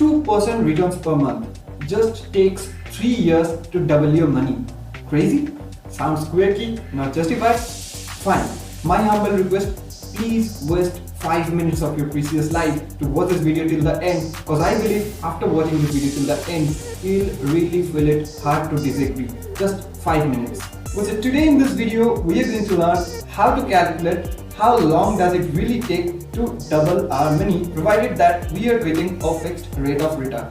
2% returns per month. Just takes 3 years to double your money. Crazy? Sounds quirky, not justified? Fine. My humble request, please waste 5 minutes of your precious life to watch this video till the end, because I believe after watching this video till the end, you'll really feel it hard to disagree. Just 5 minutes. So today in this video, we are going to learn how to calculate how long does it really take to double our money, provided that we are getting a fixed rate of return.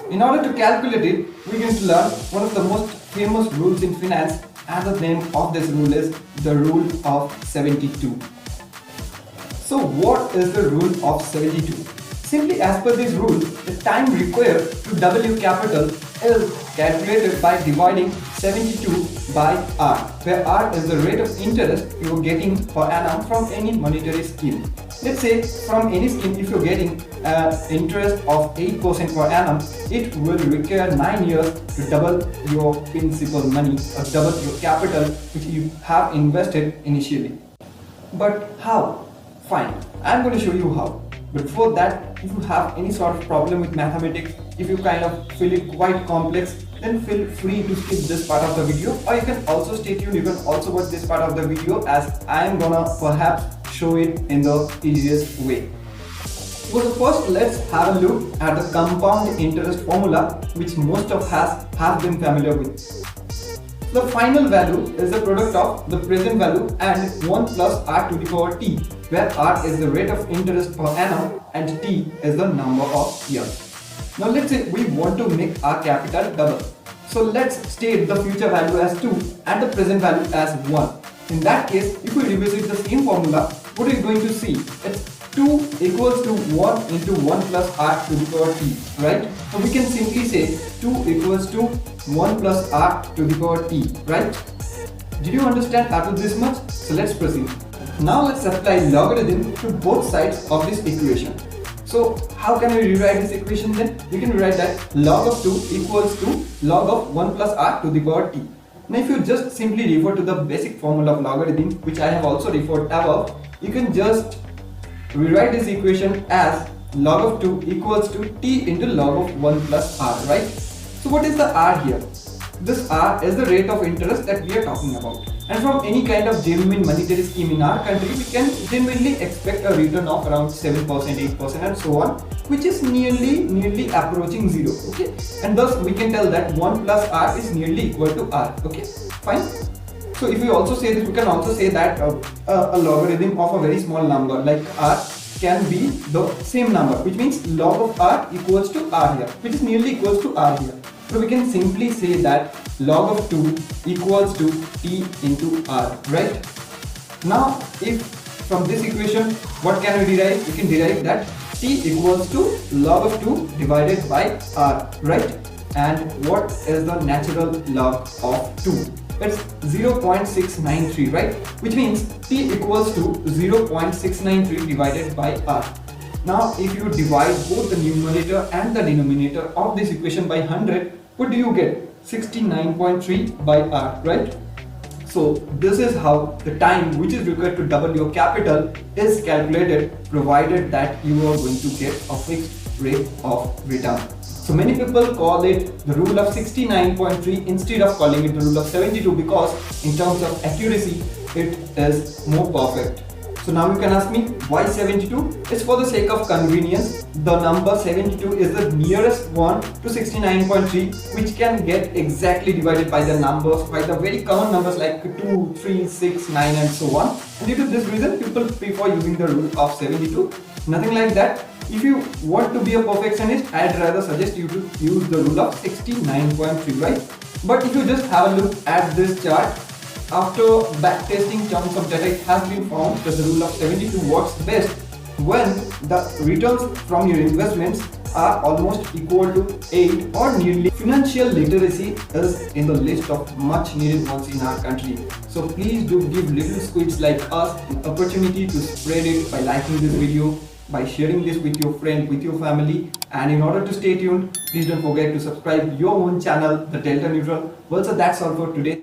In order to calculate it, we're going to learn one of the most famous rules in finance, and the name of this rule is the rule of 72. So what is the rule of 72? Simply as per this rule, the time required to double your capital is calculated by dividing 72 by R, where R is the rate of interest you are getting per annum from any monetary scheme. Let's say from any scheme, if you're getting interest of 8% per annum, it will require 9 years to double your principal money or double your capital which you have invested initially. But how? Fine, I'm going to show you how. But before that, if you have any sort of problem with mathematics, if you kind of feel it quite complex, then feel free to skip this part of the video, or you can also stay tuned, you can also watch this part of the video, as I am gonna perhaps show it in the easiest way. So first, let's have a look at the compound interest formula, which most of us have been familiar with. The final value is the product of the present value and 1 plus r to the power t, where r is the rate of interest per annum and t is the number of years. Now let's say we want to make our capital double. So let's state the future value as 2 and the present value as 1. In that case, if we revisit the same formula, what are you going to see? It's 2 equals to 1 into 1 plus r to the power t, right? So we can simply say 2 equals to 1 plus r to the power t, right? Did you understand up to this much? So let's proceed. Now let's apply logarithm to both sides of this equation. So how can we rewrite this equation then? We can rewrite that log of 2 equals to log of 1 plus r to the power t. Now if you just simply refer to the basic formula of logarithm, which I have also referred above, you can just rewrite this equation as log of 2 equals to t into log of 1 plus r, right? So what is the r here? This r is the rate of interest that we are talking about. And from any kind of genuine monetary scheme in our country, we can genuinely expect a return of around 7%, 8% and so on, which is nearly approaching 0, okay? And thus we can tell that 1 plus r is nearly equal to r, okay? Fine. So if we also say this, we can also say that a logarithm of a very small number like r can be the same number, which means log of r equals to r here, which is nearly equals to r here. So we can simply say that log of 2 equals to t into r, right? Now if from this equation, what can we derive? We can derive that t equals to log of 2 divided by r, right? And what is the natural log of 2? It's 0.693, right? Which means t equals to 0.693 divided by r. Now if you divide both the numerator and the denominator of this equation by 100, what do you get? 69.3 by r, right? So this is how the time which is required to double your capital is calculated, provided that you are going to get a fixed rate of return. So many people call it the rule of 69.3 instead of calling it the rule of 72, because in terms of accuracy it is more perfect. So now you can ask me, why 72? It's for the sake of convenience. The number 72 is the nearest one to 69.3, which can get exactly divided by the numbers, by the very common numbers like 2, 3, 6, 9 and so on. And due to this reason, people prefer using the rule of 72. Nothing like that. If you want to be a perfectionist, I'd rather suggest you to use the rule of 69.3, right? But if you just have a look at this chart, after backtesting chunks of data, it has been found that the rule of 72 works best when the returns from your investments are almost equal to 8 or nearly. Financial literacy is in the list of much needed ones in our country. So please do give little squids like us an opportunity to spread it by liking this video, by sharing this with your friend, with your family. And in order to stay tuned, please don't forget to subscribe your own channel, The Delta Neutral. Well, so that's all for today.